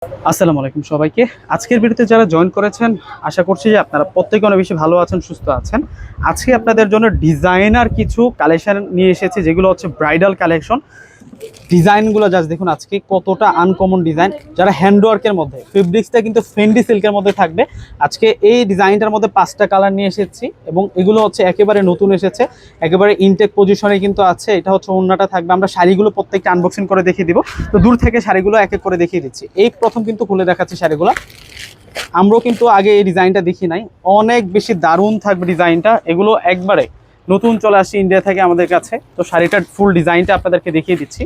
আসসালামু আলাইকুম সবাইকে। আজকের ভিডিওতে যারা জয়েন করেছেন আশা করছি যে আপনারা প্রত্যেকে অনেক বেশি ভালো আছেন, সুস্থ আছেন। আজকে আপনাদের জন্য ডিজাইনার কিছু কালেকশন নিয়ে এসেছি, যেগুলো হচ্ছে ব্রাইডাল কালেকশন। ডিজাইনগুলো জাস্ট দেখুন আজকে কতটা আনকমন ডিজাইন, যারা হ্যান্ডওয়ার্কের মধ্যে, ফেব্রিক্সটা কিন্তু ফেন্ডি সিল্কের মধ্যে থাকবে। আজকে এই ডিজাইনটার মধ্যে 5টা কালার নিয়ে এসেছি এবং এগুলো হচ্ছে একেবারে নতুন এসেছে, একেবারে ইনটেক পজিশনে কিন্তু আছে। এটা হচ্ছে ওড়নাটা থাকবে। আমরা শাড়িগুলো প্রত্যেকটা আনবক্সিং করে দেখিয়ে দিব। তো দূর থেকে শাড়িগুলো এক এক করে দেখিয়ে দিচ্ছি। এই প্রথম কিন্তু খুলে দেখাচ্ছি শাড়িগুলো। আমরাও কিন্তু আগে এই ডিজাইনটা দেখি নাই, অনেক বেশি দারুণ থাকবে ডিজাইনটা। এগুলো একবারে নতুন চলে আসছে ইন্ডিয়া থেকে আমাদের কাছে। তো শাড়িটার ফুল ডিজাইনটা আপনাদেরকে দেখিয়ে দিচ্ছি।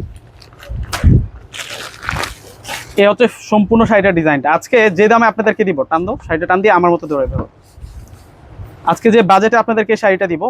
এ হচ্ছে সম্পূর্ণ শাড়িটার ডিজাইনটা। আজকে যে দামে আপনাদেরকে দিব, টান দাও শাড়িটা, টান দিয়ে আমার মতো ধরে দেবো। আজকে যে বাজেটে আপনাদেরকে শাড়িটা দিব,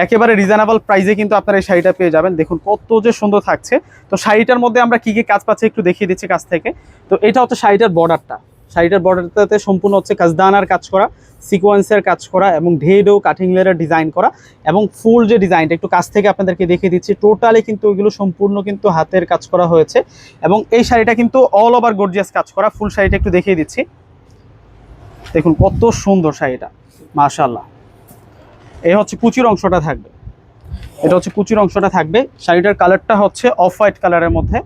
একেবারে রিজনেবল প্রাইসে কিন্তু আপনারা এই শাড়িটা পেয়ে যাবেন। দেখুন কত যে সুন্দর থাকছে। তো শাড়িটার মধ্যে আমরা কি কি কাজ পাচ্ছি একটু দেখিয়ে দিচ্ছি কাছ থেকে। তো এটা হচ্ছে শাড়িটার বর্ডারটা। শাড়িটার বর্ডারটাতে সম্পূর্ণ হচ্ছে কাজদানার কাজ করা, সিকোয়েন্সের কাজ করা এবং ঢেডো কাটিং লেয়ারের ডিজাইন করা। এবং ফুল যে ডিজাইনটা একটু কাছ থেকে আপনাদেরকে দেখিয়ে দিচ্ছি, টোটালি কিন্তু ওইগুলো সম্পূর্ণ কিন্তু হাতের কাজ করা হয়েছে। এবং এই শাড়িটা কিন্তু অল ওভার গর্জিয়াস কাজ করা। ফুল শাড়িটা একটু দেখিয়ে দিচ্ছি। দেখুন কত সুন্দর শাড়িটা, মাশাআল্লাহ। এই হচ্ছে কুচির অংশটা থাকবে, এটা হচ্ছে কুচির অংশটা থাকবে। শাড়িটার কালারটা হচ্ছে অফ হোয়াইট কালারের মধ্যে।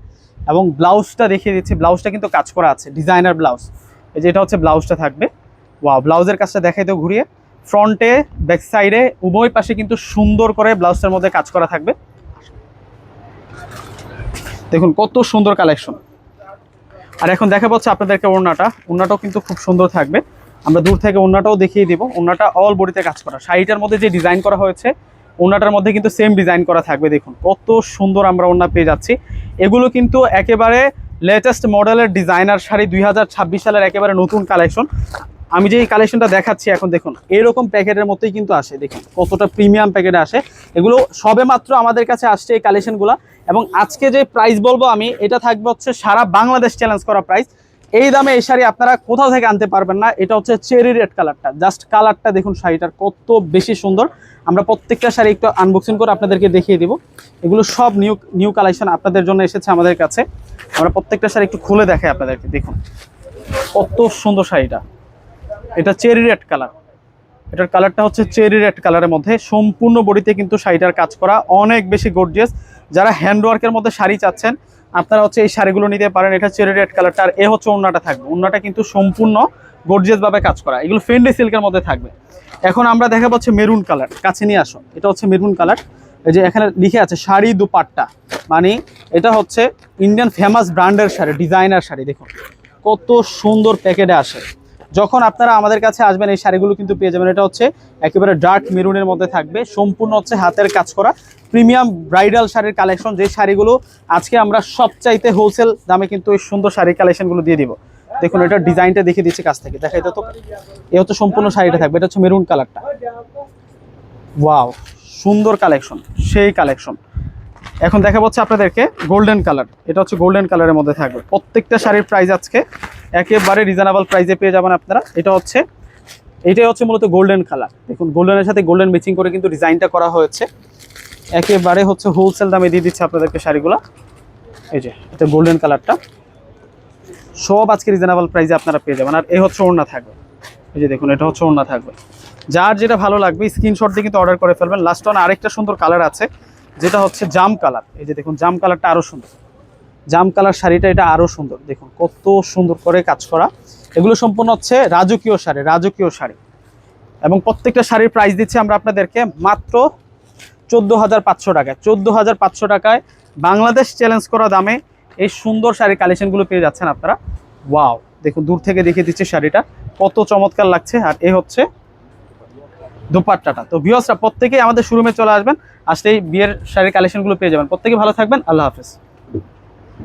এবং ব্লাউজটা দেখিয়ে দিচ্ছি, ব্লাউজটা কিন্তু কাজ করা আছে, ডিজাইনার ব্লাউজ। এই যে এটা হচ্ছে ব্লাউজটা থাকবে। ওয়াও, ব্লাউজের কাজটা দেখাই তো ঘুরিয়ে। ফ্রন্টে ব্যাক সাইডে উভয় পাশে কিন্তু সুন্দর করে ব্লাউজটার মধ্যে কাজ করা থাকবে। দেখুন কত সুন্দর কালেকশন। আর এখন দেখা পাচ্ছে আপনাদেরকে ওড়নাটাও কিন্তু খুব সুন্দর থাকবে। আমরা দূর থেকে ওড়নাটাও দেখিয়ে দিব। ওড়নাটা অল বডিতে কাজ করা। শাড়িটার মধ্যে যে ডিজাইন করা হয়েছে, ওড়নাটার মধ্যে কিন্তু সেম ডিজাইন করা থাকবে। দেখুন কত সুন্দর আমরা ওড়না পেয়ে যাচ্ছি। এগুলো কিন্তু একেবারে লেটেস্ট মডেলের ডিজাইনার শাড়ি, 2026 সালের একেবারে নতুন কালেকশন। আমি যে এই কালেকশনটা দেখাচ্ছি এখন, দেখুন এরকম প্যাকেটের মতোই কিন্তু আসে। দেখুন কতটা প্রিমিয়াম প্যাকেটে আসে। এগুলো সবে মাত্র আমাদের কাছে আসছে এই কালেকশনগুলো। এবং আজকে যে প্রাইস বলবো আমি, এটা থাকবে হচ্ছে সারা বাংলাদেশ চ্যালেঞ্জ করা প্রাইস। এই দামে এই শাড়ি আপনারা কোথাও থেকে আনতে পারবেন না। এটা হচ্ছে চেরি রেড কালারটা, জাস্ট কালারটা দেখুন শাড়িটার কত বেশি সুন্দর। আমরা প্রত্যেকটা শাড়ি একটু আনবক্সিং করে আপনাদেরকে দেখিয়ে দিব। এগুলো সব নিউ কালেকশন আপনাদের জন্য এসেছে আমাদের কাছে। আমরা প্রত্যেকটা শাড়ি একটু খুলে দেখাই আপনাদেরকে। দেখুন কত সুন্দর শাড়িটা। এটা চেরি রেড কালার, এটার কালারটা হচ্ছে চেরি রেড কালারের মধ্যে। সম্পূর্ণ বডিতে কিন্তু শাড়িটার কাজ করা, অনেক বেশি গর্জিয়াস। যারা হ্যান্ডওয়ার্কের মধ্যে শাড়ি চাচ্ছেন আপনারা হচ্ছে এই শাড়িগুলো নিতে পারেন। এটা চেরি রেড কালারটা। আর এ হচ্ছে ওড়নাটা থাকবে। ওড়নাটা কিন্তু সম্পূর্ণ গর্জিয়াসভাবে কাজ করা। এগুলো ফেন্ডি সিল্কের মধ্যে থাকবে। এখন আমরা দেখা পাচ্ছি মেরুন কালার, কাছে নিয়ে আসো। এটা হচ্ছে মেরুন কালার। এই যে এখানে লিখে আছে শাড়ি দুপাট্টা, মানে এটা হচ্ছে ইন্ডিয়ান ফেমাস ব্র্যান্ডের শাড়ি, ডিজাইনার শাড়ি। দেখুন কত সুন্দর প্যাকেটে আসে। যখন আপনারা আমাদের কাছে আসবেন এই শাড়িগুলো কিন্তু পেয়ে যাবেন। এটা হচ্ছে একেবারে ডার্ক মেরুনের মধ্যে থাকবে, সম্পূর্ণ হচ্ছে হাতের কাজ করা প্রিমিয়াম ব্রাইডাল শাড়ির কালেকশন। যে শাড়িগুলো আজকে আমরা সবচাইতে হোলসেল দামে কিন্তু এই সুন্দর শাড়ির কালেকশনগুলো দিয়ে দিব। দেখুন এটার ডিজাইনটা দেখিয়ে দিচ্ছি কাছ থেকে, দেখাই তো। এ হচ্ছে সম্পূর্ণ শাড়িটা থাকবে। এটা হচ্ছে মেরুন কালারটা। ওয়াও, সুন্দর কালেকশন, সেই কালেকশন। এখন দেখা পাচ্ছে আপনাদেরকে গোল্ডেন কালার। এটা হচ্ছে গোল্ডেন কালারের মধ্যে থাকবে। প্রত্যেকটা শাড়ির প্রাইস আজকে একেবারে রিজনেবল প্রাইসে পেয়ে যাবেন আপনারা। এটাই হচ্ছে মূলত গোল্ডেন কালার। দেখুন গোল্ডেনের সাথে গোল্ডেন ম্যাচিং করে কিন্তু ডিজাইনটা করা হয়েছে। একেবারে হচ্ছে হোলসেল দামে দিয়ে দিচ্ছে আপনাদেরকে শাড়িগুলো। এই যে এটা গোল্ডেন কালারটা, সব আজকে রিজনেবল প্রাইসে আপনারা পেয়ে যাবেন। আর এই হচ্ছে ওড়না থাকবে। এই যে দেখুন এটা হচ্ছে ওড়না থাকবে। যার যেটা ভালো লাগবে স্ক্রিনশট দিয়ে কিন্তু অর্ডার করে ফেলবেন। লাস্ট ওয়ান আরেকটা সুন্দর কালার আছে, যেটা হচ্ছে জাম কালার। এই যে দেখুন জাম কালারটা আরও সুন্দর। জাম কালার শাড়িটা এটা আরও সুন্দর। দেখুন কত সুন্দর করে কাজ করা। এগুলো সম্পূর্ণ হচ্ছে রাজকীয় শাড়ি। এবং প্রত্যেকটা শাড়ির প্রাইস দিচ্ছি আমরা আপনাদেরকে মাত্র 14,500 টাকায়। 14,500 টাকায় বাংলাদেশ চ্যালেঞ্জ করা দামে এই সুন্দর শাড়ির কালেকশনগুলো পেয়ে যাচ্ছেন আপনারা। ওয়াও, দেখুন দূর থেকে দেখিয়ে দিচ্ছি শাড়িটা কত চমৎকার লাগছে। আর এই হচ্ছে দোপাট্টাটা। তো ভিউয়ার্সরা প্রত্যেকেই আমাদের শোরুমে চলে আসবেন, আসলেই বিয়ের শাড়ির কালেকশনগুলো পেয়ে যাবেন। প্রত্যেকে ভালো থাকবেন। আল্লাহ হাফেজ।